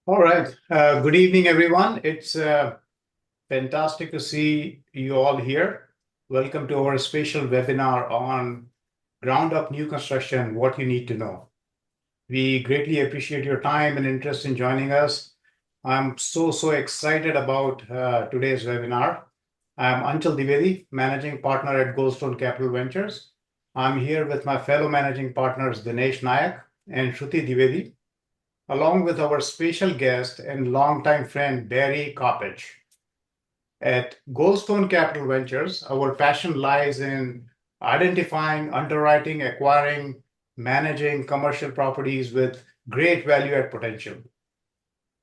All right. Good evening, everyone. It's fantastic to see you all here. Welcome to our special webinar on ground up new construction, what you need to know. We greatly appreciate your time and interest in joining us. I'm so excited about today's webinar. I'm Anchal Dwivedi, Managing Partner at Goldstone Capital Ventures. I'm here with my fellow managing partners, Dinesh Nayak and Shruti Dwivedi, along with our special guest and longtime friend, Barry Coppage. At Goldstone Capital Ventures, our passion lies in identifying, underwriting, acquiring, managing commercial properties with great value add potential.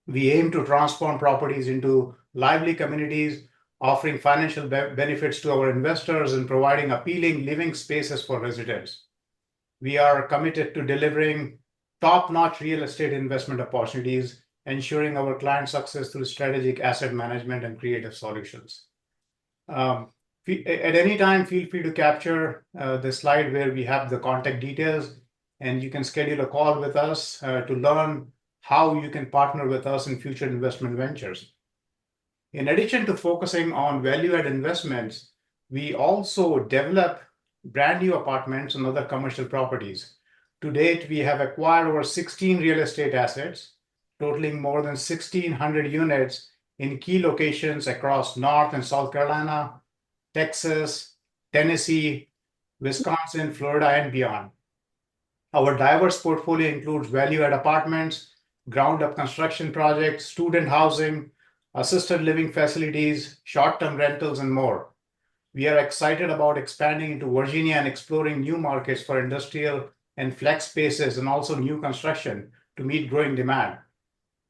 We aim to transform properties into lively communities, offering financial benefits to our investors and providing appealing living spaces for residents. We are committed to delivering top-notch real estate investment opportunities, ensuring our client success through strategic asset management and creative solutions. At any time, feel free to capture the slide where we have the contact details, and you can schedule a call with us to learn how you can partner with us in future investment ventures. In addition to focusing on value-add investments, we also develop brand new apartments and other commercial properties. To date, we have acquired over 16 real estate assets, totaling more than 1,600 units in key locations across North and South Carolina, Texas, Tennessee, Wisconsin, Florida, and beyond. Our diverse portfolio includes value-add apartments, ground-up construction projects, student housing, assisted living facilities, short-term rentals, and more. We are excited about expanding into Virginia and exploring new markets for industrial and flex spaces and also new construction to meet growing demand.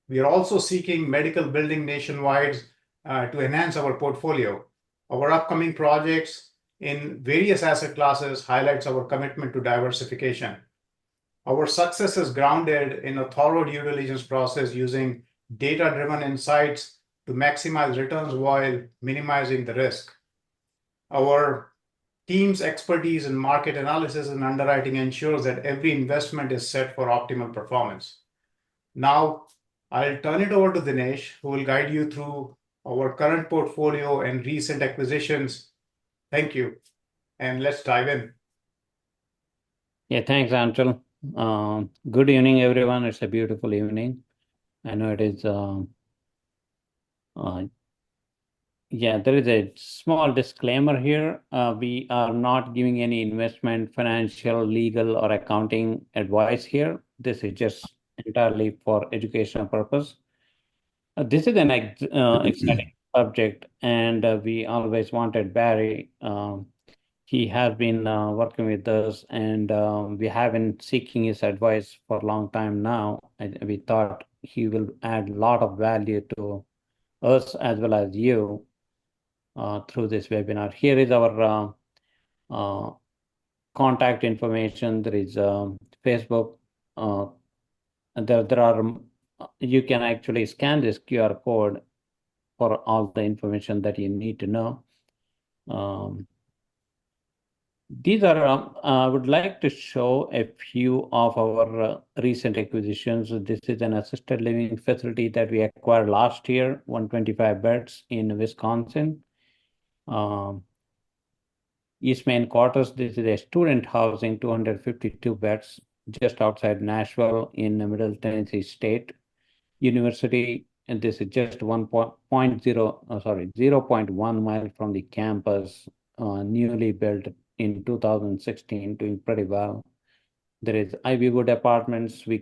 We are also seeking medical building nationwide to enhance our portfolio. Our upcoming projects in various asset classes highlights our commitment to diversification. Our success is grounded in a thorough due diligence process using data-driven insights to maximize returns while minimizing the risk. Our team's expertise in market analysis and underwriting ensures that every investment is set for optimal performance. Now, I'll turn it over to Dinesh, who will guide you through our current portfolio and recent acquisitions. Thank you, and let's dive in. Yeah, thanks, Anshul. Good evening, everyone. It's a beautiful evening. I know it is. Yeah, there is a small disclaimer here. We are not giving any investment, financial, legal, or accounting advice here. This is just entirely for educational purpose. This is an exciting subject, and we always wanted Barry. He has been working with us, and we have been seeking his advice for a long time now. We thought he will add a lot of value to us as well as you through this webinar. Here is our contact information. There is Facebook. There are you can actually scan this QR code for all the information that you need to know. These are, I would like to show a few of our recent acquisitions. This is an assisted living facility that we acquired last year, 125 beds in Wisconsin. East Main Quarters, this is a student housing, 252 beds, just outside Nashville in the Middle Tennessee State University. And this is just 0.1 mile from the campus, newly built in 2016, doing pretty well. There is Ivywood Apartments we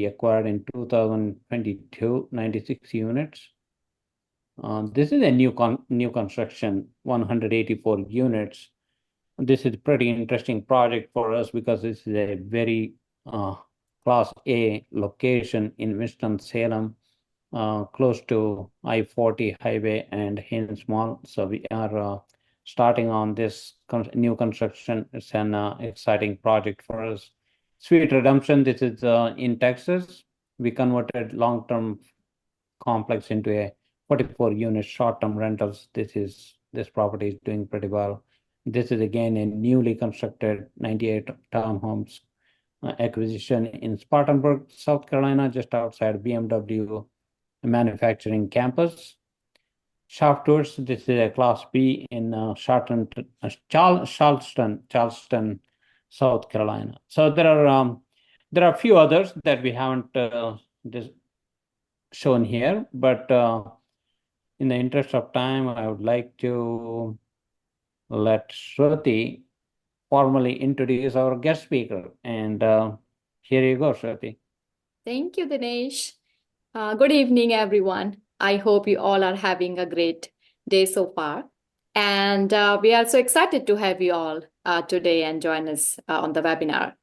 acquired in 2022, 96 units. This is a new construction, 184 units. This is a pretty interesting project for us because this is a very Class A location in Winston-Salem, close to I-40 highway and Haynes Mall. So we are starting on this new construction. It's an exciting project for us. Sweet Redemption, this is in Texas. We converted long-term complex into a 44-unit short-term rentals. This property is doing pretty well. This is again a newly constructed 98 townhomes. acquisition in Spartanburg, South Carolina, just outside BMW manufacturing campus. Shaft Tours, this is a Class B in Charleston, South Carolina. So there are a few others that we haven't shown here, but in the interest of time, I would like to let Shruti formally introduce our guest speaker. And here you go, Shruti. Thank you, Dinesh. Good evening, everyone. I hope you all are having a great day so far. And we are so excited to have you all today and join us on the webinar.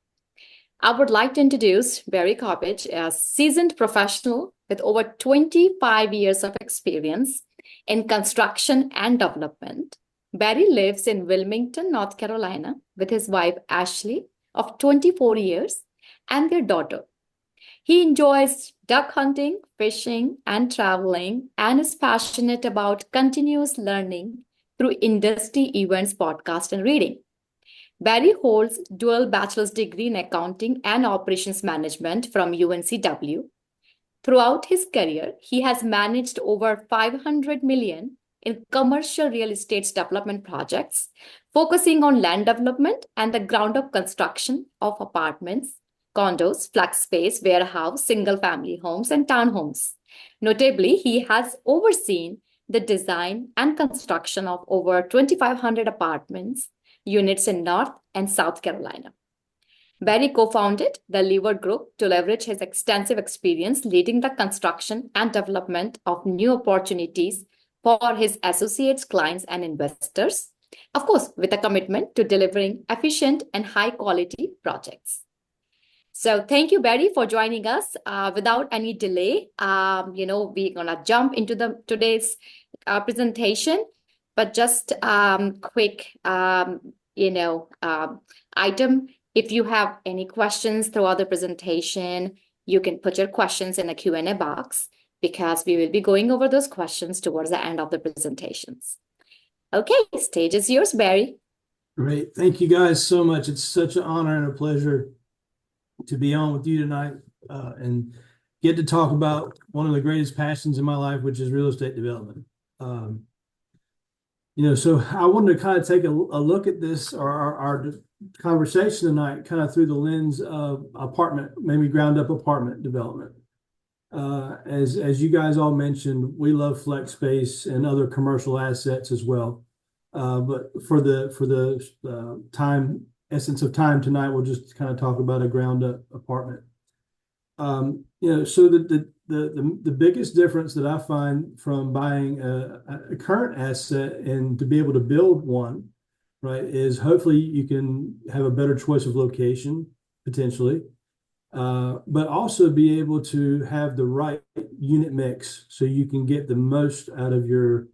I would like to introduce Barry Coppage, a seasoned professional with over 25 years of experience in construction and development. Barry lives in Wilmington, North Carolina, with his wife, Ashley, of 24 years, and their daughter. He enjoys duck hunting, fishing, and traveling, and is passionate about continuous learning through industry events, podcasts, and reading. Barry holds dual bachelor's degree in accounting and operations management from UNCW. Throughout his career, he has managed over $500 million in commercial real estate development projects, focusing on land development and the ground-up construction of apartments, condos, flex space, warehouse, single-family homes, and townhomes. Notably, he has overseen the design and construction of over 2,500 apartments units in North and South Carolina. Barry co-founded the Leeward Group to leverage his extensive experience leading the construction and development of new opportunities for his associates, clients, and investors, of course, with a commitment to delivering efficient and high-quality projects. So thank you, Barry, for joining us. Without any delay, we're gonna jump into today's presentation. But just quick, item. If you have any questions throughout the presentation, you can put your questions in the Q&A box because we will be going over those questions towards the end of the presentations. Okay, stage is yours, Barry. Great. Thank you guys so much. It's such an honor and a pleasure to be on with you tonight and get to talk about one of the greatest passions in my life, which is real estate development. So I wanted to kind of take a look at this, or our conversation tonight, kind of through the lens of maybe ground up apartment development. As you guys all mentioned, we love flex space and other commercial assets as well. But for the essence of time tonight, we'll just kind of talk about a ground up apartment. So the biggest difference that I find from buying a current asset and to be able to build one, right, is hopefully you can have a better choice of location potentially, but also be able to have the right unit mix so you can get the most out of your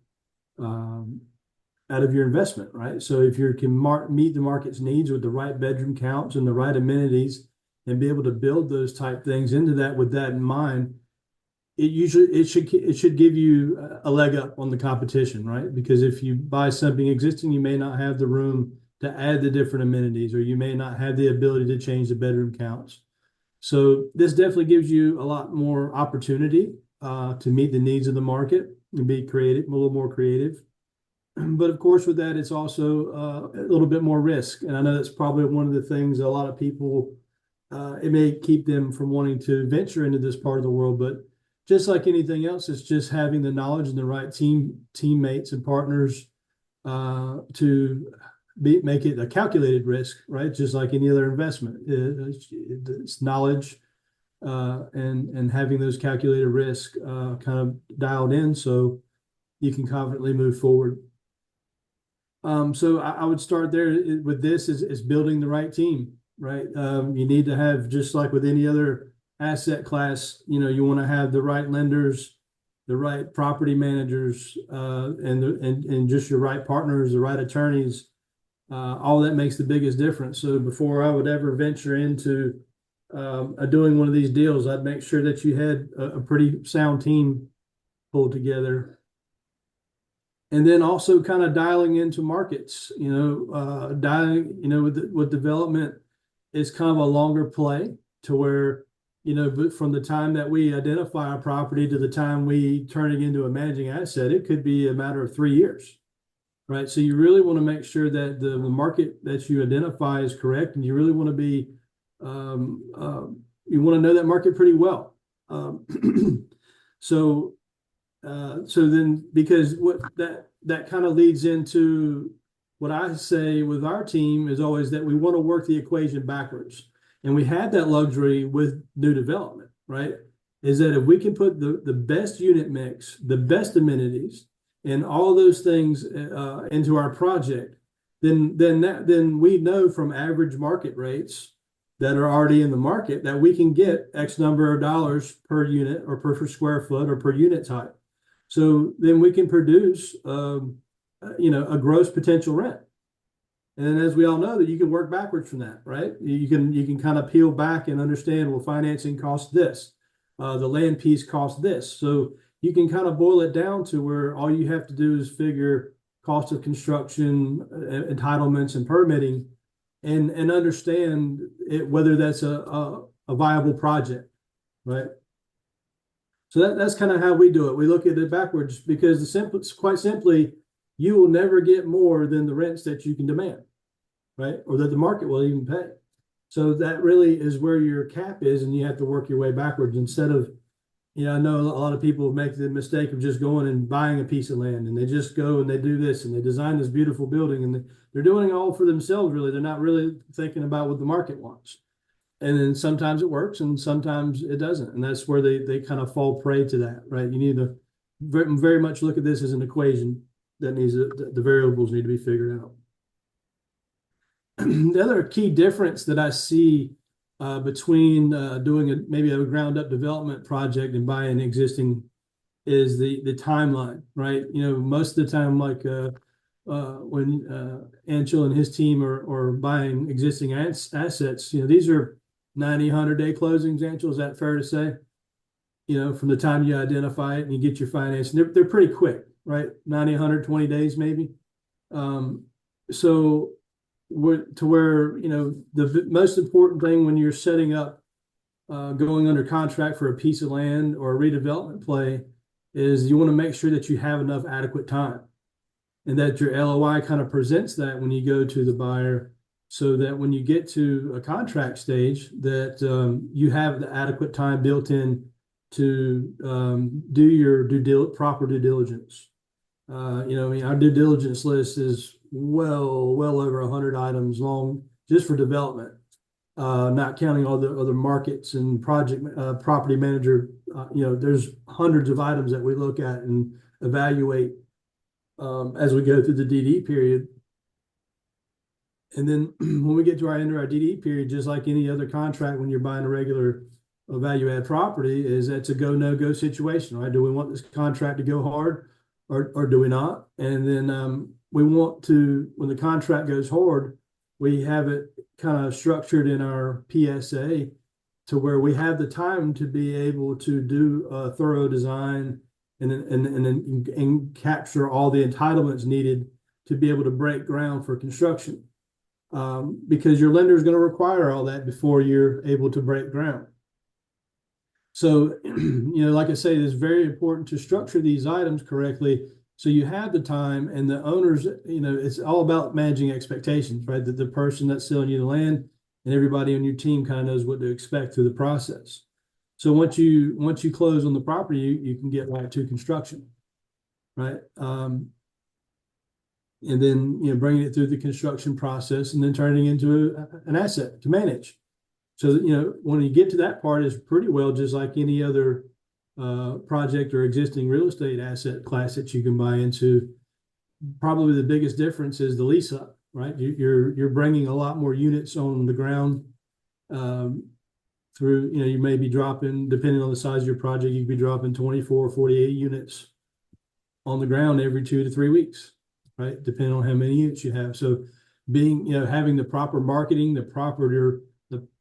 investment, right? So if you can meet the market's needs with the right bedroom counts and the right amenities, and be able to build those type things into that with that in mind, it should give you a leg up on the competition, right? Because if you buy something existing, you may not have the room to add the different amenities, or you may not have the ability to change the bedroom counts. So this definitely gives you a lot more opportunity to meet the needs of the market and be creative, a little more creative. But of course, with that, it's also a little bit more risk. And I know that's probably one of the things a lot of people, it may keep them from wanting to venture into this part of the world. But just like anything else, it's just having the knowledge and the right teammates and partners to make it a calculated risk, right? Just like any other investment. It's knowledge and having those calculated risks kind of dialed in so you can confidently move forward. So I would start there with this is building the right team, right? You need to have, just like with any other asset class, you want to have the right lenders, the right property managers, and just your right partners, the right attorneys. All that makes the biggest difference. So before I would ever venture into doing one of these deals, I'd make sure that you had a pretty sound team pulled together. And then also kind of dialing into markets, with development, is kind of a longer play to where, but from the time that we identify a property to the time we turn it into a managing asset, it could be a matter of 3 years, right? So you really want to make sure that the market that you identify is correct, and you really want to be, you want to know that market pretty well. So then, because what that kind of leads into what I say with our team is always that we want to work the equation backwards. And we have that luxury with new development, right? Is that if we can put the best unit mix, the best amenities, and all those things into our project, then we know from average market rates that are already in the market that we can get X number of dollars per unit or per square foot or per unit type. So then we can produce, a gross potential rent. And then, as we all know, that you can work backwards from that, right? You can kind of peel back and understand, well, financing costs this, the land piece costs this. So you can kind of boil it down to where all you have to do is figure cost of construction, entitlements, and permitting, and understand whether that's a viable project, right? So that's kind of how we do it. We look at it backwards because quite simply, you will never get more than the rents that you can demand, right? Or that the market will even pay. So that really is where your cap is, and you have to work your way backwards instead of, I know a lot of people make the mistake of just going and buying a piece of land, and they just go and they do this and they design this beautiful building, and they're doing it all for themselves, really. They're not really thinking about what the market wants. And then sometimes it works and sometimes it doesn't. And that's where they kind of fall prey to that, right? You need to very much look at this as an equation that needs the variables need to be figured out. The other key difference that I see between doing maybe a ground up development project and buying existing is the timeline, right? Most of the time, like when Anshul and his team are buying existing assets, these are 90, 100-day closings. Anshul, is that fair to say? From the time you identify it and you get your financing, they're pretty quick, right? 90, 120 days maybe. So to where, the most important thing when you're setting up going under contract for a piece of land or a redevelopment play is you want to make sure that you have enough adequate time, and that your LOI kind of presents that when you go to the buyer, so that when you get to a contract stage that you have the adequate time built in to do your proper due diligence. Our due diligence list is well over 100 items long just for development, not counting all the other markets and property manager. There's hundreds of items that we look at and evaluate as we go through the DD period. And then when we get to our end of our DD period, just like any other contract, when you're buying a regular value add property, is that's a go, no go situation, right? Do we want this contract to go hard or do we not? And then we want to, when the contract goes hard, we have it kind of structured in our PSA to where we have the time to be able to do a thorough design and capture all the entitlements needed to be able to break ground for construction. Because your lender is going to require all that before you're able to break ground. So, like I say, it's very important to structure these items correctly so you have the time, and the owners, it's all about managing expectations, right? That the person that's selling you the land and everybody on your team kind of knows what to expect through the process. So once you close on the property, you can get right to construction, right? And then bringing it through the construction process and then turning into an asset to manage. So when you get to that part, is pretty well just like any other project or existing real estate asset class that you can buy into. Probably the biggest difference is the lease up, right? You're bringing a lot more units on the ground through. You may be dropping, depending on the size of your project, you could be dropping 24 or 48 units on the ground every 2 to 3 weeks. Right, depending on how many units you have. So having the proper marketing, the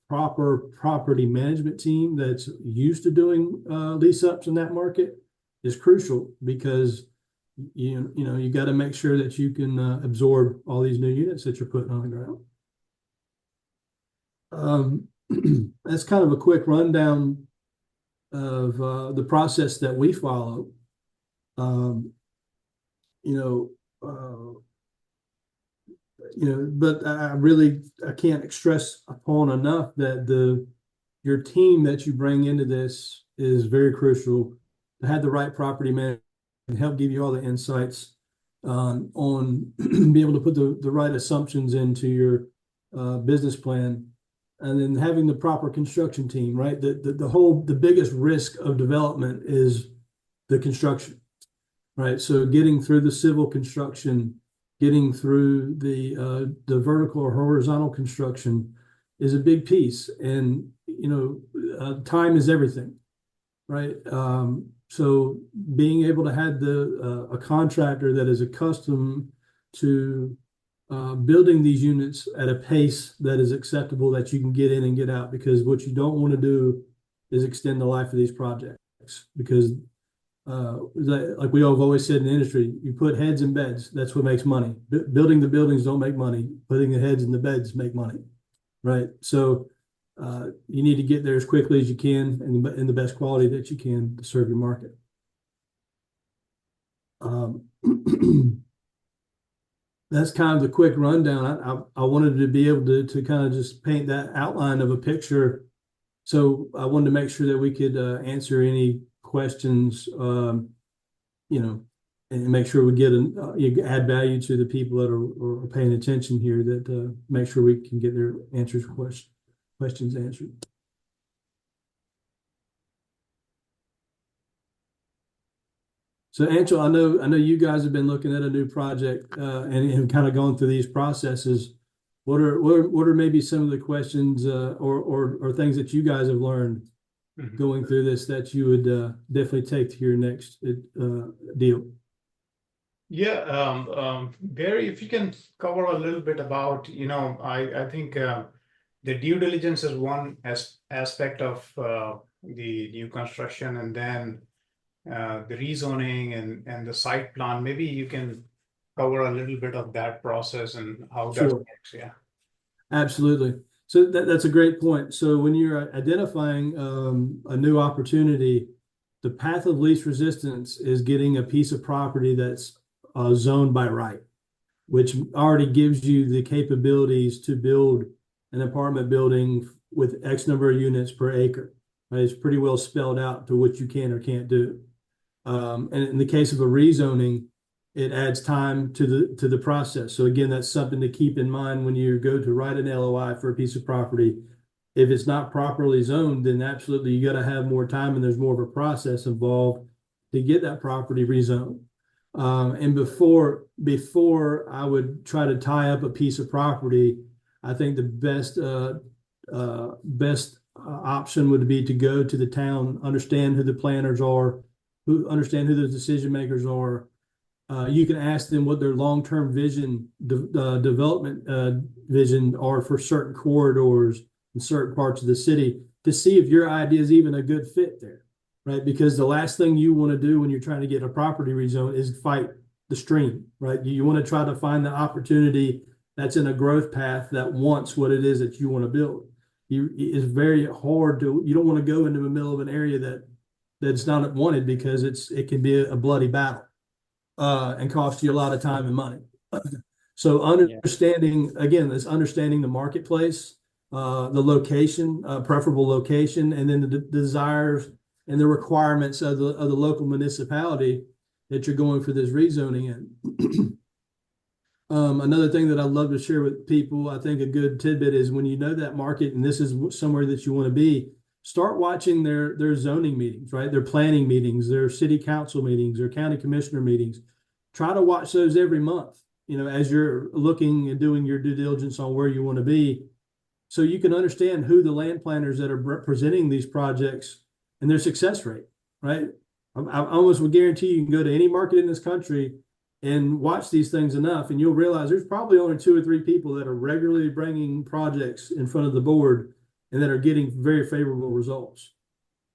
proper property management team that's used to doing lease ups in that market is crucial, because you got to make sure that you can absorb all these new units that you're putting on the ground. That's kind of a quick rundown of the process that we follow. You know, but I can't stress upon enough that your team that you bring into this is very crucial to have the right property manager and help give you all the insights on be able to put the right assumptions into your business plan, and then having the proper construction team, right? The biggest risk of development is the construction, right? So getting through the civil construction, getting through the vertical or horizontal construction is a big piece, and time is everything, right? So being able to have a contractor that is accustomed to building these units at a pace that is acceptable, that you can get in and get out, because what you don't want to do is extend the life of these projects, because like we have always said in the industry, you put heads in beds, that's what makes money. Building the buildings don't make money. Putting the heads in the beds make money, right? So you need to get there as quickly as you can and in the best quality that you can to serve your market. That's kind of the quick rundown. I wanted to be able to kind of just paint that outline of a picture. So I wanted to make sure that we could answer any questions, and make sure we get you add value to the people that are paying attention here, that make sure we can get their questions answered. So Angel, I know you guys have been looking at a new project and have kind of gone through these processes. What are maybe some of the questions or things that you guys have learned going through this that you would definitely take to your next deal? Yeah, Barry, if you can cover a little bit about, I think the due diligence is one aspect of the new construction, and then the rezoning and the site plan. Maybe you can cover a little bit of that process and how that works. Yeah, absolutely. So that's a great point. So when you're identifying a new opportunity, the path of least resistance is getting a piece of property that's zoned by right, which already gives you the capabilities to build an apartment building with X number of units per acre. Right? It's pretty well spelled out to what you can or can't do. And in the case of a rezoning, it adds time to the process. So again, that's something to keep in mind when you go to write an LOI for a piece of property. If it's not properly zoned, then absolutely you got to have more time, and there's more of a process involved to get that property rezoned. And before I would try to tie up a piece of property, I think the best option would be to go to the town, understand who the planners are, understand who the decision makers are. You can ask them what their long-term vision, development vision are for certain corridors in certain parts of the city, to see if your idea is even a good fit there, right? Because the last thing you want to do when you're trying to get a property rezoned is fight the stream, right? You want to try to find the opportunity that's in a growth path that wants what it is that you want to build. It's very hard you don't want to go into the middle of an area that's not wanted, because it can be a bloody battle and cost you a lot of time and money. So understanding the marketplace, the location, preferable location, and then the desires and the requirements of the local municipality that you're going for this rezoning in. Another thing that I'd love to share with people, I think a good tidbit is, when you know that market and this is somewhere that you want to be, start watching their zoning meetings, right? Their planning meetings, their city council meetings, their county commissioner meetings. Try to watch those every month, as you're looking and doing your due diligence on where you want to be, so you can understand who the land planners that are presenting these projects and their success rate, right? I almost would guarantee you can go to any market in this country and watch these things enough, and you'll realize there's probably only 2 or 3 people that are regularly bringing projects in front of the board and that are getting very favorable results.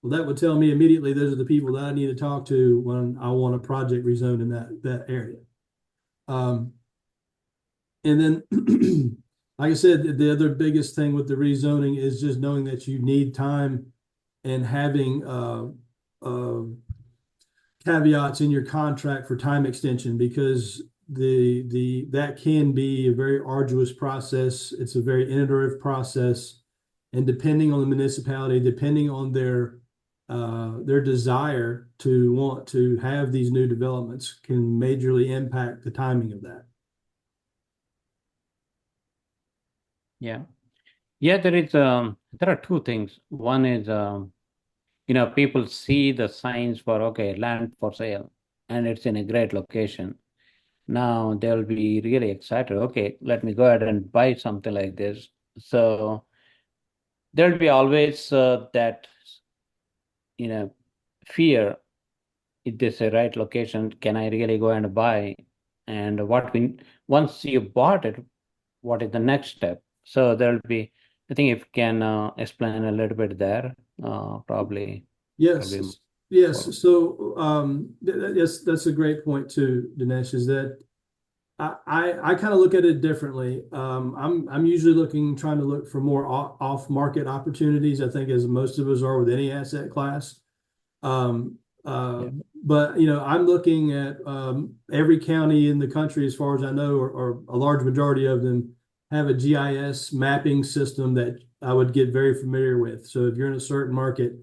Well, that would tell me immediately those are the people that I need to talk to when I want a project rezoned in that area. And then like I said, the other biggest thing with the rezoning is just knowing that you need time and having caveats in your contract for time extension, because that can be a very arduous process. It's a very iterative process, and depending on the municipality, depending on their desire to want to have these new developments, can majorly impact the timing of that. Yeah. Yeah, there are two things. One is people see the signs for land for sale, and it's in a great location. Now they'll be really excited. Okay, let me go ahead and buy something like this. So there'll be always that fear. Is this a right location? Can I really go and buy? And once you bought it, what is the next step? So there'll be, I think if you can explain a little bit there, probably. Yes, Probably yes. So yes, that's a great point too, Dinesh, is that I kind of look at it differently. I'm usually trying to look for more off-market opportunities, I think, as most of us are with any asset class. Yeah. But I'm looking at every county in the country, as far as I know, or a large majority of them have a GIS mapping system that I would get very familiar with. So if you're in a certain market,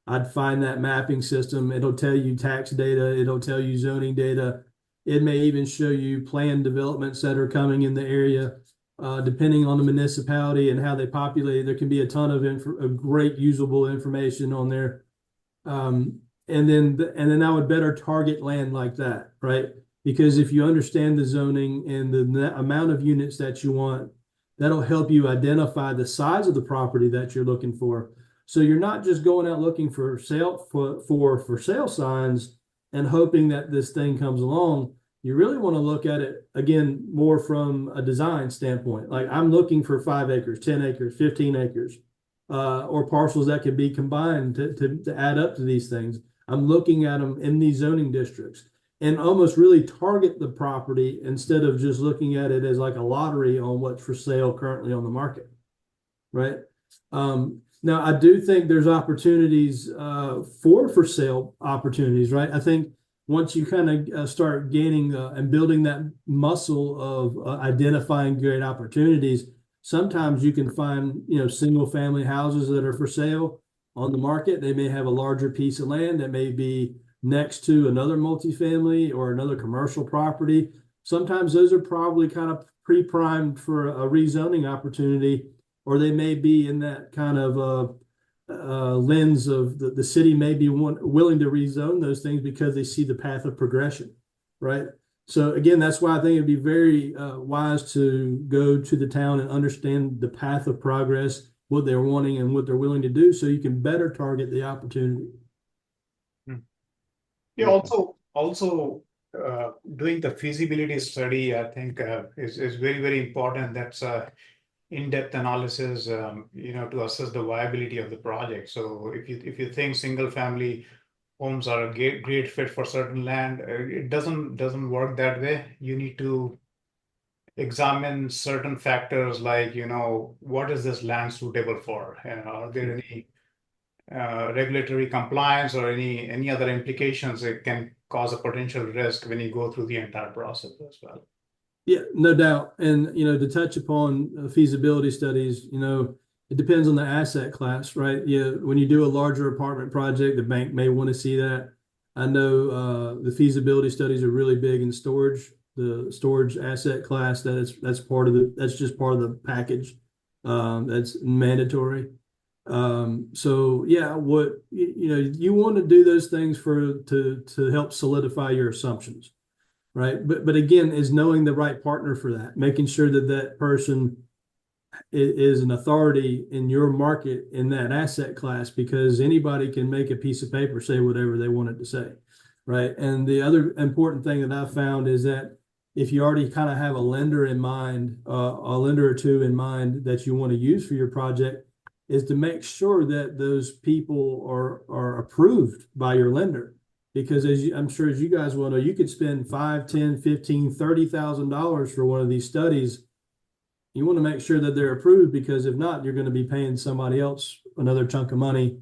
I'd find that mapping system. It'll tell you tax data. It'll tell you zoning data. It may even show you planned developments that are coming in the area. Depending on the municipality and how they populate, there can be a ton of great usable information on there. And then I would better target land like that, right? Because if you understand the zoning and the amount of units that you want, that'll help you identify the size of the property that you're looking for. So you're not just going out looking for sale signs and hoping that this thing comes along. You really want to look at it again more from a design standpoint. Like, I'm looking for 5 acres, 10 acres, 15 acres, or parcels that can be combined to add up to these things. I'm looking at them in these zoning districts and almost really target the property instead of just looking at it as like a lottery on what's for sale currently on the market, right? Now, I do think there's opportunities for sale opportunities, right? I think once you kind of start gaining and building that muscle of identifying great opportunities, sometimes you can find single family houses that are for sale on the market. They may have a larger piece of land that may be next to another multifamily or another commercial property. Sometimes those are probably kind of pre-primed for a rezoning opportunity, or they may be in that kind of lens of the city may be willing to rezone those things because they see the path of progression, right? So again, that's why I think it'd be very wise to go to the town and understand the path of progress, what they're wanting and what they're willing to do, so you can better target the opportunity. Yeah, also doing the feasibility study, I think is very, very important. That's in-depth analysis, to assess the viability of the project. So if you think single family homes are a great fit for certain land, it doesn't work that way. You need to examine certain factors like, what is this land suitable for? Are there any regulatory compliance or any other implications that can cause a potential risk when you go through the entire process as well? Yeah, no doubt. And, to touch upon feasibility studies, it depends on the asset class, right? Yeah, when you do a larger apartment project, the bank may want to see that. I know the feasibility studies are really big in storage, the storage asset class. That's just part of the package. That's mandatory. So yeah, what you want to do those things to help solidify your assumptions, right? But again, is knowing the right partner for that, making sure that person is an authority in your market in that asset class, because anybody can make a piece of paper say whatever they want it to say, right? And the other important thing that I found is that if you already kind of have a lender in mind, a lender or two in mind that you want to use for your project, is to make sure that those people are approved by your lender. Because I'm sure as you guys well know, you could spend $5,000, $10,000, $15,000, $30,000 for one of these studies, You want to make sure that they're approved, because if not, you're going to be paying somebody else another chunk of money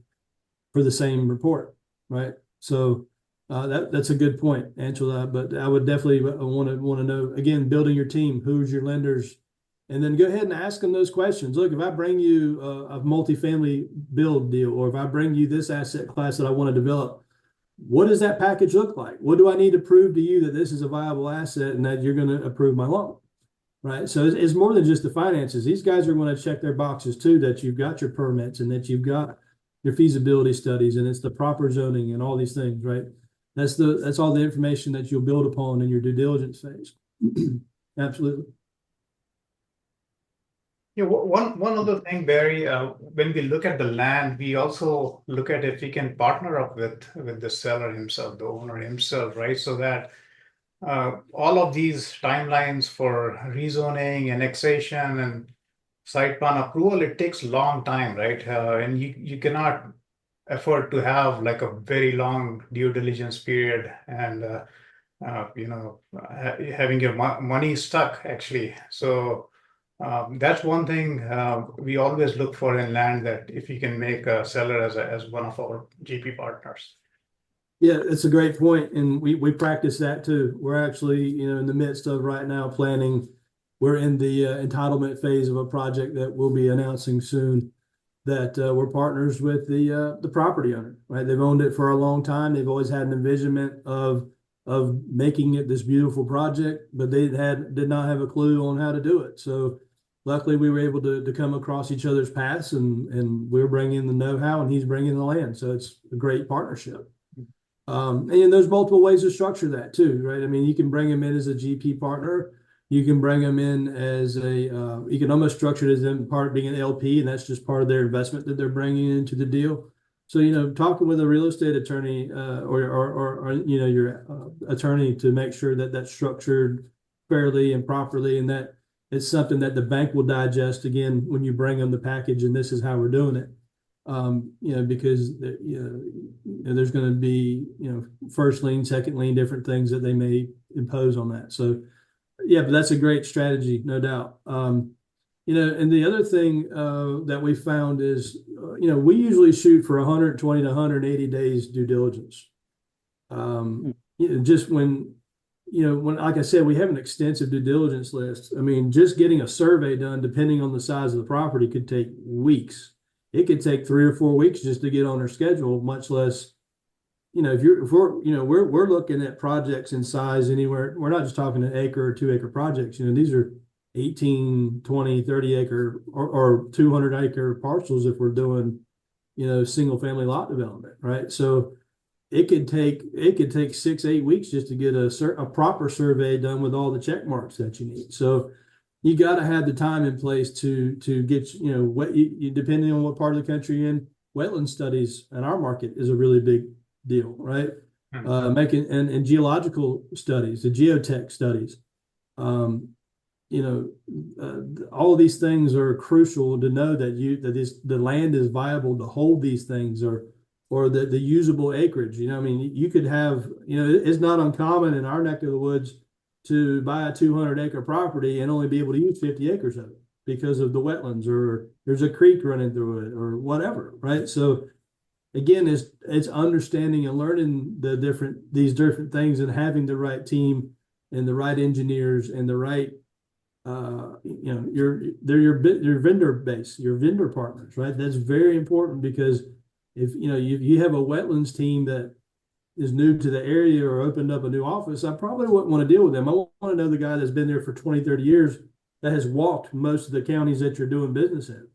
for the same report, right? So that's a good point, Angela. But I would definitely want to know, again, building your team, who's your lenders, and then go ahead and ask them those questions. Look, if I bring you a multifamily build deal, or if I bring you this asset class that I want to develop, what does that package look like? What do I need to prove to you that this is a viable asset and that you're going to approve my loan? Right. So it's more than just the finances. These guys are going to check their boxes too, that you've got your permits and that you've got your feasibility studies and it's the proper zoning and all these things, right? That's all the information that you'll build upon in your due diligence phase. Absolutely. Yeah, one other thing, Barry, when we look at the land, we also look at if we can partner up with the seller himself, the owner himself, right? So that all of these timelines for rezoning, annexation, and site plan approval, it takes a long time, right? And you cannot afford to have like a very long due diligence period and having your money stuck actually. So that's one thing we always look for in land, that if you can make a seller as one of our GP partners. Yeah, it's a great point, and we practice that too. We're actually, in the midst of right now planning. We're in the entitlement phase of a project that we'll be announcing soon. That we're partners with the property owner. Right, they've owned it for a long time. They've always had an envisionment of making it this beautiful project, but they did not have a clue on how to do it. So luckily, we were able to come across each other's paths, and we're bringing the know-how, and he's bringing the land. So it's a great partnership. And there's multiple ways to structure that too, right? I mean, you can bring them in as a GP partner. You can bring them in as you can almost structure it as them part of being an LP, and that's just part of their investment that they're bringing into the deal. So, talking with a real estate attorney or your attorney to make sure that that's structured fairly and properly, and that it's something that the bank will digest again when you bring them the package, and this is how we're doing it. Because there's going to be first lien, second lien, different things that they may impose on that. So yeah, but that's a great strategy, no doubt. And the other thing that we found is we usually shoot for 120 to 180 days due diligence. Just when like I said, we have an extensive due diligence list. I mean, just getting a survey done, depending on the size of the property, could take weeks. It could take 3 or 4 weeks just to get on their schedule, much less, we're looking at projects in size anywhere. We're not just talking an acre or 2 acre projects. These are 18, 20, 30 acre or 200 acre parcels if we're doing, single family lot development, right? So it could take 6-8 weeks just to get a proper survey done with all the check marks that you need. So you got to have the time in place to get, depending on what part of the country you're in, wetland studies in our market is a really big deal, right? Making and geological studies, the geotech studies, all of these things are crucial to know that the land is viable to hold these things, or the usable acreage. You could have, it's not uncommon in our neck of the woods to buy a 200 acre property and only be able to use 50 acres of it because of the wetlands, or there's a creek running through it, or whatever, right? So again, it's understanding and learning these different things, and having the right team and the right engineers and the right your vendor base, your vendor partners, right? That's very important, because if you have a wetlands team that is new to the area or opened up a new office, I probably wouldn't want to deal with them. I want to know the guy that's been there for 20, 30 years that has walked most of the counties that you're doing business in,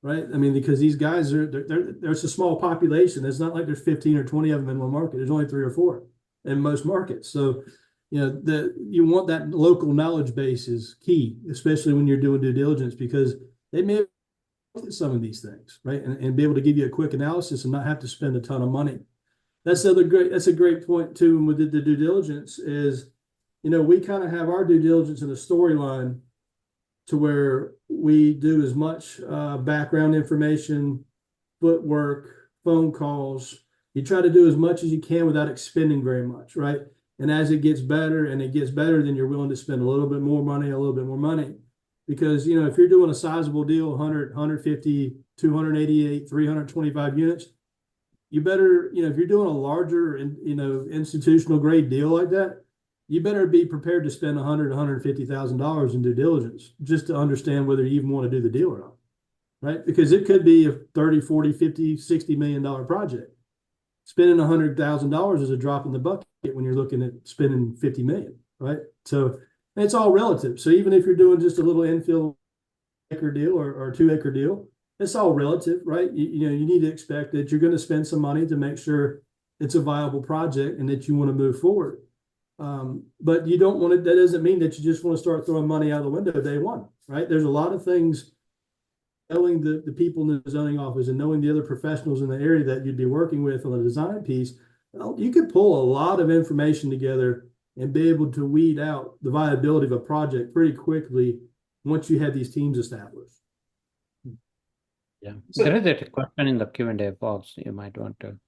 right? I mean, because these guys there's a small population. It's not like there's 15 or 20 of them in one market. There's only 3 or 4 in most markets. So, you want that local knowledge base is key, especially when you're doing due diligence, because they may have looked at some of these things, right? And be able to give you a quick analysis and not have to spend a ton of money. That's a great point too. With the due diligence is, we kind of have our due diligence in a storyline to where we do as much background information, footwork, phone calls. You try to do as much as you can without expending very much, right? And as it gets better, then you're willing to spend a little bit more money. Because, if you're doing a sizable deal, 100, 150, 288, 325 units, you better, if you're doing a larger, institutional grade deal like that, you better be prepared to spend $100,000, $150,000 in due diligence just to understand whether you even want to do the deal or not, right? Because it could be a 30, 40, 50, $60 million project. Spending $100,000 is a drop in the bucket when you're looking at spending 50 million, right? So it's all relative. So even if you're doing just a little infill acre deal or 2 acre deal, it's all relative, right? You need to expect that you're going to spend some money to make sure it's a viable project and that you want to move forward. But you don't want to, that doesn't mean that you just want to start throwing money out the window day one, right? There's a lot of things, knowing the people in the zoning office and knowing the other professionals in the area that you'd be working with on the design piece, you could pull a lot of information together and be able to weed out the viability of a project pretty quickly once you have these teams established. Yeah, So- there is a question in the Q&A box. You might want to.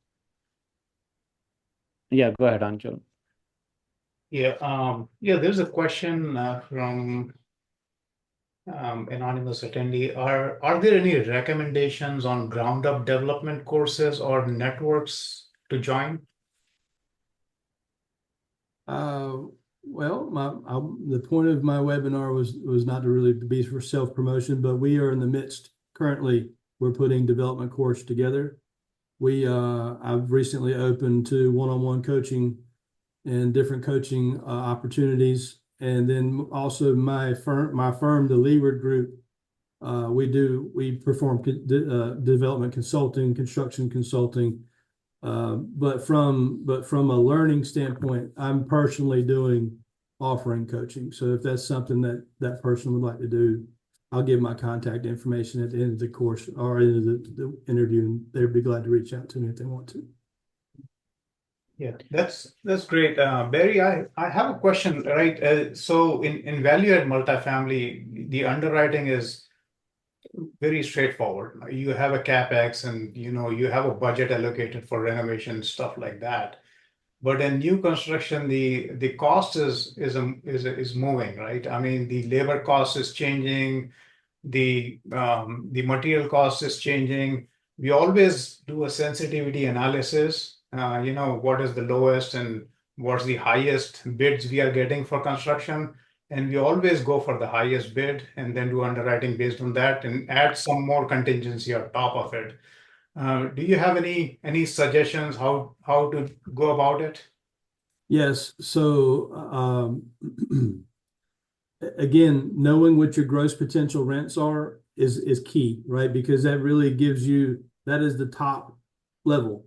Yeah, go ahead, Anshul. There's a question from anonymous attendee. Are there any recommendations on ground up development courses or networks to join? Well, the point of my webinar was not to really be for self-promotion, but we are in the midst currently. We're putting development course together. I've recently opened to one-on-one coaching and different coaching opportunities. And then also my firm, the Leeward Group, we perform development consulting, construction consulting. But from a learning standpoint, I'm personally offering coaching. So if that's something that person would like to do, I'll give my contact information at the end of the course or end of the interview, and they'd be glad to reach out to me if they want to. Yeah, that's great. Barry, I have a question, right? So in value add multifamily, the underwriting is very straightforward. You have a CapEx and you have a budget allocated for renovation, stuff like that. But in new construction, the cost is moving, right? I mean, the labor cost is changing, the material cost is changing. We always do a sensitivity analysis. What is the lowest and what's the highest bids we are getting for construction, and we always go for the highest bid and then do underwriting based on that and add some more contingency on top of it. Do you have any suggestions how to go about it? Yes. So again, knowing what your gross potential rents are is key, right? Because that really gives you, that is the top level.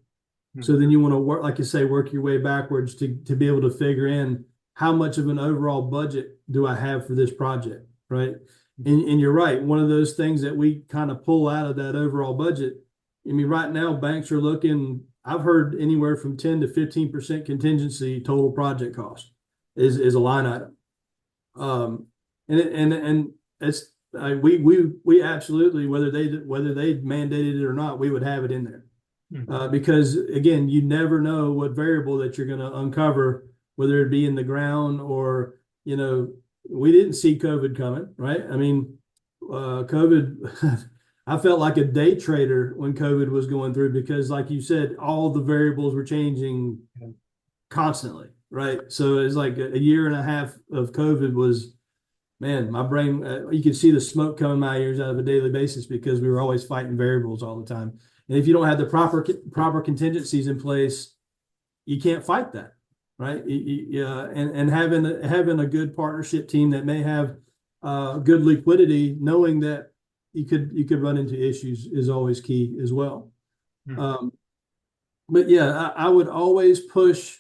So then you want to work, like you say, work your way backwards to be able to figure in how much of an overall budget do I have for this project, right? And you're right. One of those things that we kind of pull out of that overall budget, I mean, right now banks are looking, I've heard anywhere from 10 to 15% contingency total project cost is a line item. And it's we absolutely, whether they mandated it or not, we would have it in there. Because again, you never know what variable that you're going to uncover, whether it be in the ground or, we didn't see COVID coming, right? I mean, COVID, I felt like a day trader when COVID was going through, because like you said, all the variables were changing constantly, right? So it's like a year and a half of COVID was, man, my brain, you could see the smoke coming my ears out of a daily basis because we were always fighting variables all the time. And if you don't have the proper contingencies in place, you can't fight that, right? And having a good partnership team that may have good liquidity, knowing that you could run into issues is always key as well. But yeah, I would always push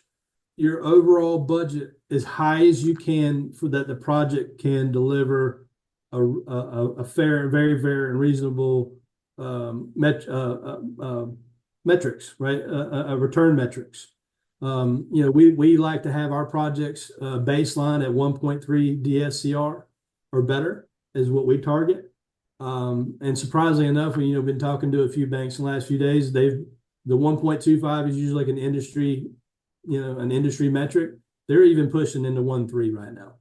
your overall budget as high as you can for that the project can deliver a fair, very, very reasonable metrics, right? Return metrics. We like to have our projects baseline at 1.3 DSCR or better is what we target. And surprisingly enough, we've been talking to a few banks in the last few days. The 1.25 is usually like an industry metric. They're even pushing into 1.3 right now.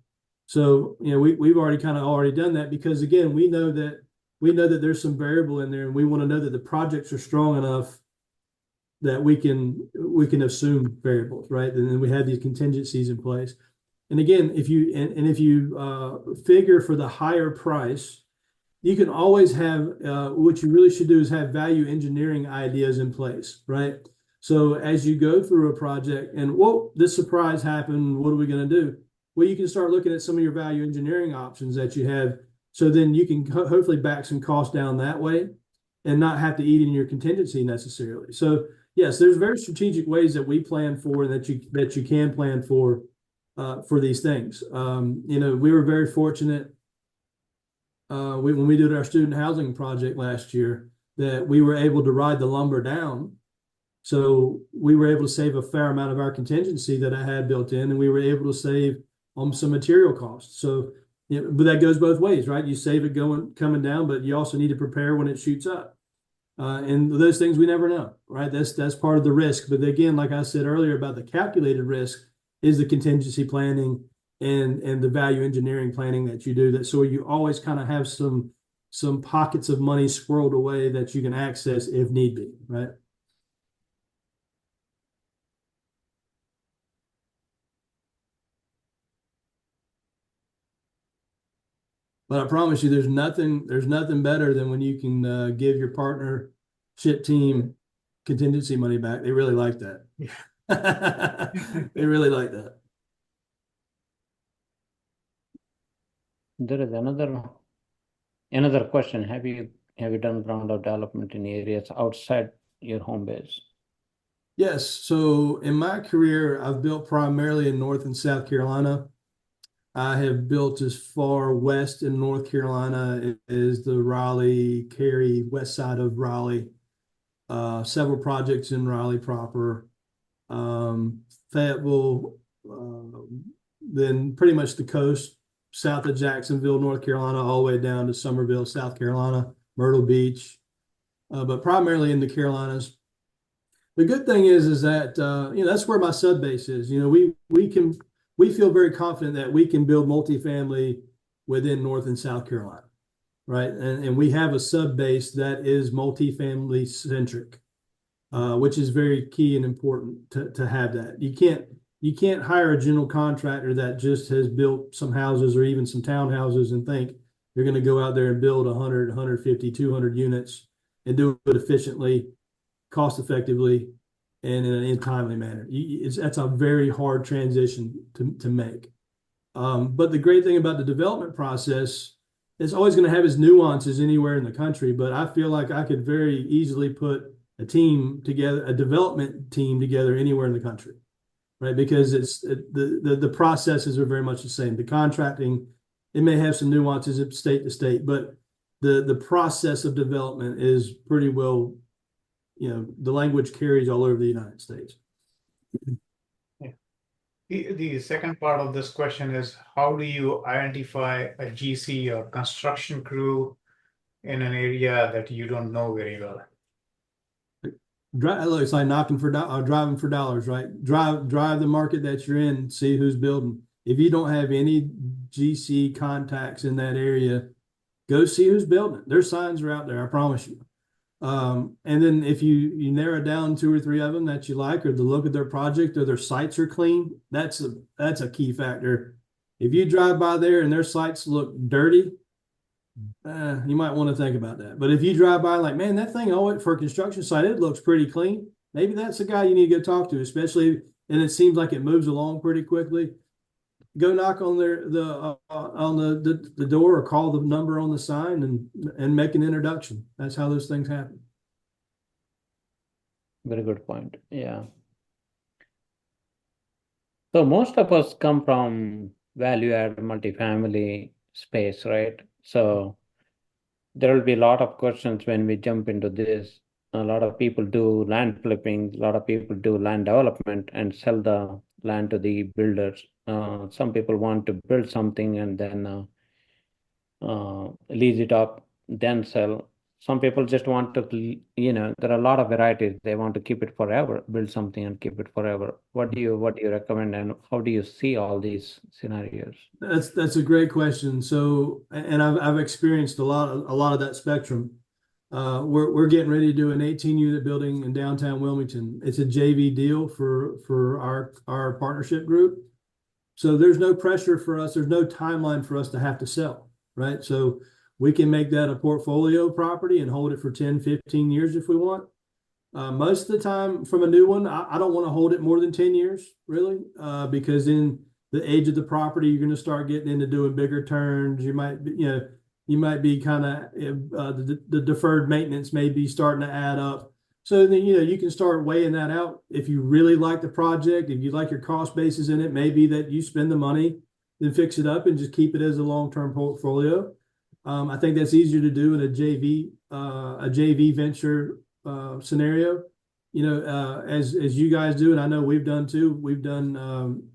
So, we've already done that because again, we know that there's some variable in there, and we want to know that the projects are strong enough that we can assume variables, right? And then we have these contingencies in place. And again, if you figure for the higher price, you can always have what you really should do is have value engineering ideas in place, right? So as you go through a project and, whoa, this surprise happened, what are we going to do? Well, you can start looking at some of your value engineering options that you have. So then you can hopefully back some costs down that way and not have to eat in your contingency necessarily. So yes, there's very strategic ways that we plan for that you can plan for these things. We were very fortunate when we did our student housing project last year that we were able to ride the lumber down. So we were able to save a fair amount of our contingency that I had built in, and we were able to save on some material costs. So, but that goes both ways, right? You save it coming down, but you also need to prepare when it shoots up. And those things we never know, right? That's part of the risk. But again, like I said earlier about the calculated risk is the contingency planning and the value engineering planning that you do. That so you always kind of have some pockets of money squirreled away that you can access if need be, right? But I promise you, there's nothing better than when you can give your partnership team contingency money back. They really like that. Yeah. They really like that. There is another question. Have you done ground up development in areas outside your home base? Yes. So in my career, I've built primarily in North and South Carolina. I have built as far west in North Carolina as the Raleigh, Cary, west side of Raleigh. Several projects in Raleigh proper, Fayetteville, then pretty much the coast, south of Jacksonville, North Carolina, all the way down to Summerville, South Carolina, Myrtle Beach, but primarily in the Carolinas. The good thing is that that's where my sub base is. We feel very confident that we can build multifamily within North and South Carolina, right? And we have a sub base that is multifamily centric, which is very key and important to have that. You can't hire a general contractor that just has built some houses or even some townhouses and think you're going to go out there and build 100, 150, 200 units and do it efficiently, cost effectively, and in an timely manner. That's a very hard transition to make. But the great thing about the development process, it's always going to have its nuances anywhere in the country, but I feel like I could very easily put a development team together anywhere in the country, right? Because the processes are very much the same. The contracting, it may have some nuances state to state, but the process of development is pretty well, the language carries all over the United States. Yeah. The second part of this question is, how do you identify a GC or construction crew in an area that you don't know very well? It's like driving for dollars, right? Drive the market that you're in, see who's building. If you don't have any GC contacts in that area, go see who's building it. Their signs are out there, I promise you. And then if you narrow down 2 or 3 of them that you like, or the look of their project, or their sites are clean, that's a key factor. If you drive by there and their sites look dirty, you might want to think about that. But if you drive by like, man, that thing, for a construction site, it looks pretty clean. Maybe that's the guy you need to go talk to, especially, and it seems like it moves along pretty quickly. Go knock on the door or call the number on the sign and make an introduction. That's how those things happen. Very good point. Yeah. So most of us come from value-add multifamily space, right? So there will be a lot of questions when we jump into this. A lot of people do land flipping, a lot of people do land development and sell the land to the builders. Some people want to build something and then lease it up, then sell. Some people just want to, there are a lot of varieties. They want to keep it forever, build something and keep it forever. What do you recommend, and how do you see all these scenarios? That's a great question. So, and I've experienced a lot of that spectrum. We're getting ready to do an 18-unit building in downtown Wilmington. It's a JV deal for our partnership group. So there's no pressure for us. There's no timeline for us to have to sell, right? So we can make that a portfolio property and hold it for 10, 15 years if we want. Most of the time from a new one, I don't want to hold it more than 10 years, really, because in the age of the property, you're going to start getting into doing bigger turns. You might be kind of, the deferred maintenance may be starting to add up. So then, you can start weighing that out. If you really like the project, if you like your cost basis in it, maybe that you spend the money, then fix it up and just keep it as a long-term portfolio. I think that's easier to do in a JV venture scenario. As you guys do, and I know we've done too. We've done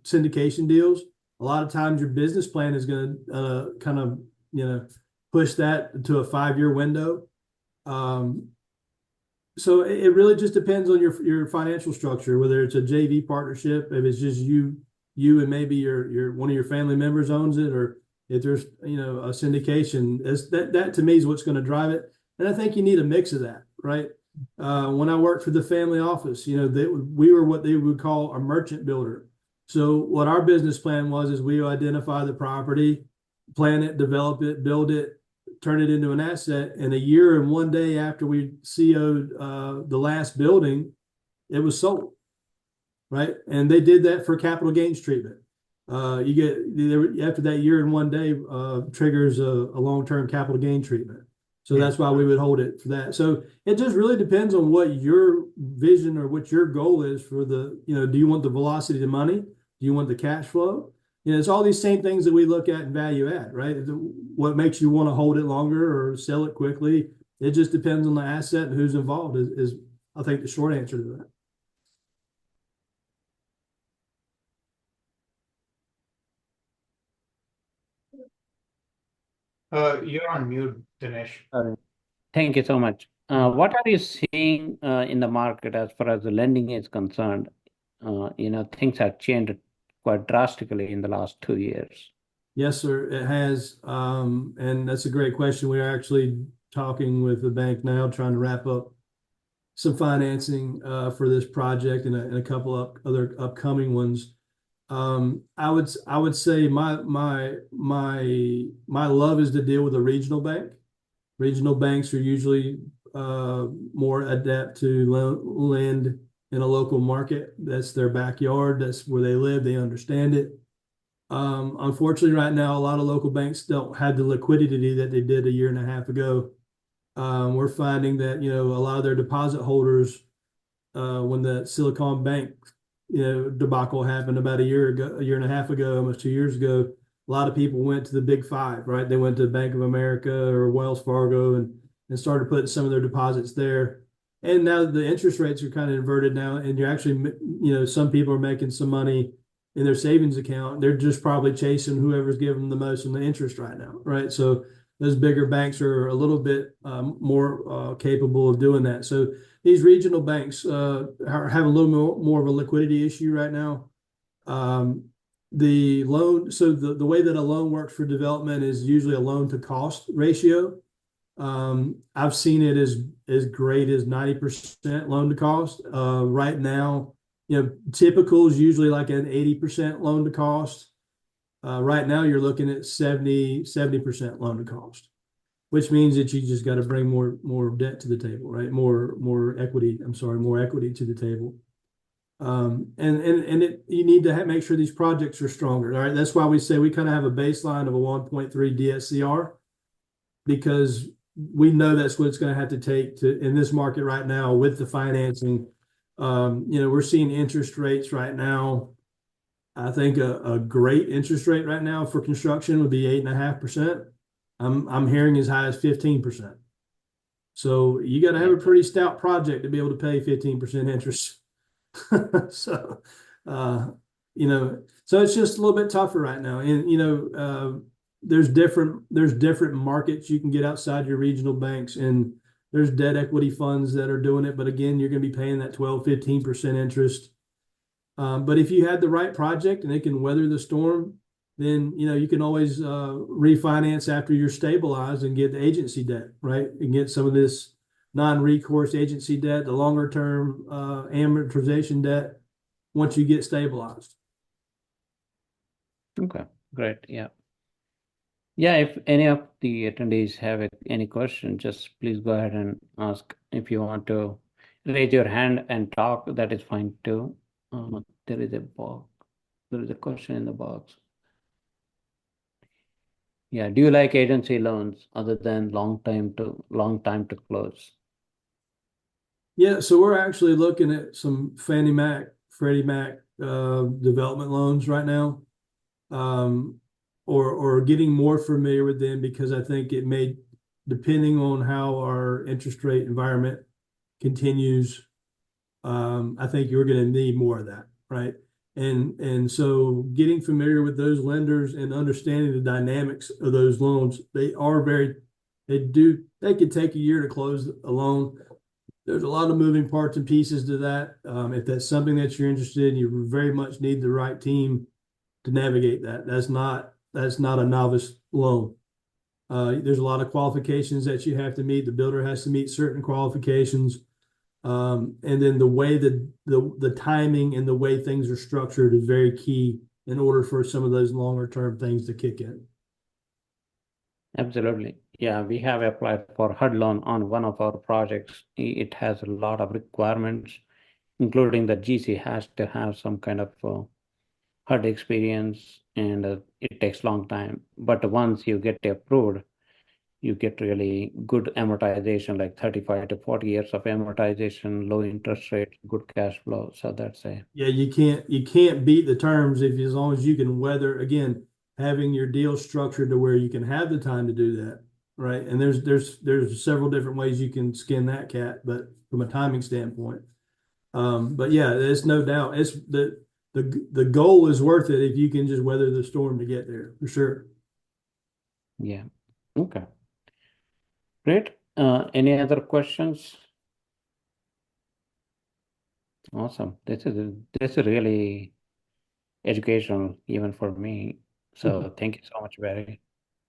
syndication deals. A lot of times, your business plan is going to kind of push that to a 5-year window. So it really just depends on your financial structure, whether it's a JV partnership, if it's just you and maybe your one of your family members owns it, or if there's a syndication. That to me is what's going to drive it. And I think you need a mix of that, right? When I worked for the family office, we were what they would call a merchant builder. So what our business plan was is we identify the property, plan it, develop it, build it, turn it into an asset. And a year and 1 day after we CO'd the last building, it was sold, right? And they did that for capital gains treatment. You get after that year and 1 day triggers a long-term capital gain treatment. So that's why we would hold it for that. So it just really depends on what your vision or what your goal is for do you want the velocity of money? Do you want the cash flow? It's all these same things that we look at in value add, right? What makes you want to hold it longer or sell it quickly? It just depends on the asset and who's involved is I think the short answer to that. You're on mute, Dinesh. Thank you so much. What are you seeing in the market as far as the lending is concerned? Things have changed quite drastically in the last 2 years. Yes, sir, it has. And that's a great question. We are actually talking with the bank now, trying to wrap up some financing for this project and a couple of other upcoming ones. I would say my love is to deal with a regional bank. Regional banks are usually more adept to lend in a local market. That's their backyard. That's where they live. They understand it. Unfortunately, right now, a lot of local banks don't have the liquidity that they did a year and a half ago. We're finding that, a lot of their deposit holders, when the Silicon Bank, debacle happened about a year and a half ago, almost 2 years ago, a lot of people went to the big five, right? They went to Bank of America or Wells Fargo and started putting some of their deposits there. And now the interest rates are kind of inverted now, and you're actually, some people are making some money in their savings account. They're just probably chasing whoever's giving them the most in the interest right now, right? So those bigger banks are a little bit more capable of doing that. So these regional banks have a little more of a liquidity issue right now. The loan, so the way that a loan works for development is usually a loan to cost ratio. I've seen it as great as 90% loan to cost. Right now, typical is usually like an 80% loan to cost. Right now, you're looking at 70% loan to cost, which means that you just got to bring more debt to the table, right? More equity. I'm sorry, more equity to the table. You need to make sure these projects are stronger. All right, that's why we say we kind of have a baseline of a 1.3 DSCR, because we know that's what it's going to have to take to in this market right now with the financing. We're seeing interest rates right now. I think a great interest rate right now for construction would be 8.5%. I'm hearing as high as 15%. So you got to have a pretty stout project to be able to pay 15% interest. So, so it's just a little bit tougher right now. And, there's different markets you can get outside your regional banks. And There's debt equity funds that are doing it, but again, you're going to be paying that 12-15% interest. But if you had the right project and it can weather the storm, then you can always refinance after you're stabilized and get the agency debt, right? And get some of this non-recourse agency debt, the longer term amortization debt once you get stabilized. Okay, great. Yeah. Yeah, if any of the attendees have any question, just please go ahead and ask. If you want to raise your hand and talk, that is fine too. There is a box. There is a question in the box. Yeah, do you like agency loans other than long time to close? Yeah, so we're actually looking at some Fannie Mac, Freddie Mac development loans right now, or getting more familiar with them, because I think it may, depending on how our interest rate environment continues, I think you're going to need more of that, right? And so getting familiar with those lenders and understanding the dynamics of those loans, they could take a year to close a loan. There's a lot of moving parts and pieces to that. If that's something that you're interested in, you very much need the right team to navigate that. That's not a novice loan. There's a lot of qualifications that you have to meet. The builder has to meet certain qualifications. And then the way the timing and the way things are structured is very key in order for some of those longer term things to kick in. Absolutely. Yeah, we have applied for HUD loan on one of our projects. It has a lot of requirements, including the GC has to have some kind of HUD experience, and it takes a long time. But once you get approved, you get really good amortization, like 35 to 40 years of amortization, low interest rate, good cash flow. So that's yeah, you can't beat the terms as long as you can weather, again, having your deal structured to where you can have the time to do that, right? And there's several different ways you can skin that cat, but from a timing standpoint. But yeah, there's no doubt it's the goal is worth it if you can just weather the storm to get there, for sure. Yeah. Okay. Great. Any other questions? Awesome. This is really educational even for me. So thank you so much, Barry.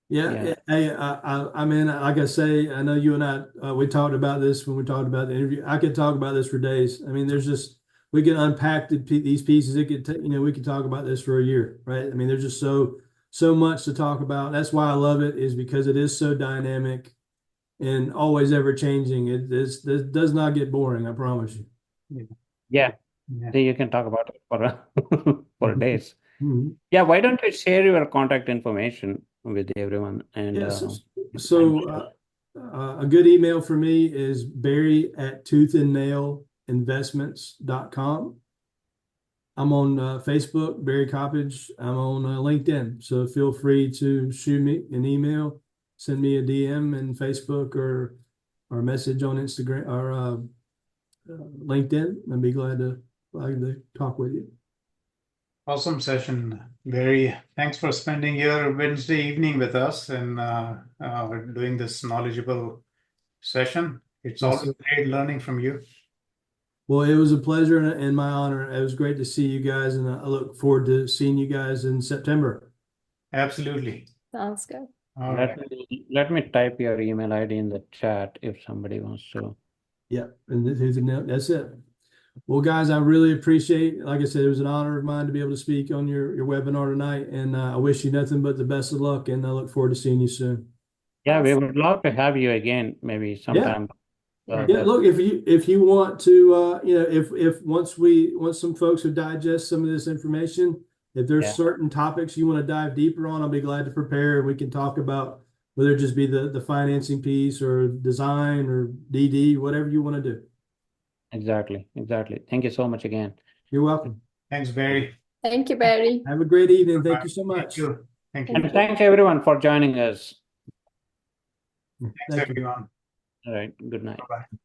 Yeah. Hey, I mean, like I say, I know you and I we talked about this when we talked about the interview. I could talk about this for days. I mean, we can unpack these pieces. It could we could talk about this for a year, right? I mean, there's just so much to talk about. That's why I love it, is because it is so dynamic and always ever changing. This does not get boring, I promise you. Yeah. So you can talk about it for days. Mm-hmm. Yeah, why don't you share your contact information with everyone? And a good email for me is barry@toothandnailinvestments.com. I'm on Facebook, Barry Coppage. I'm on LinkedIn. So feel free to shoot me an email, send me a DM in Facebook or message on Instagram or LinkedIn. I'd be glad to talk with you. Awesome session, Barry. Thanks for spending your Wednesday evening with us and doing this knowledgeable session. It's always great learning from you. Well, it was a pleasure and my honor. It was great to see you guys, and I look forward to seeing you guys in September. Absolutely. Sounds good. All right. Let me type your email ID in the chat if somebody wants to. Yeah, and that's it. Well, guys, I really appreciate, like I said, it was an honor of mine to be able to speak on your webinar tonight, and I wish you nothing but the best of luck, and I look forward to seeing you soon. Yeah, we would love to have you again, maybe sometime. Yeah, look, if you want to, if once some folks have digest some of this information, if there's certain topics you want to dive deeper on, I'll be glad to prepare. We can talk about whether it just be the financing piece or design or DD, whatever you want to do. Exactly. Thank you so much again. You're welcome. Thanks, Barry. Thank you, Barry. Have a great evening. Thank you so much. Thank you. And thanks everyone for joining us. Thanks, everyone. All right. Good night. Bye-bye.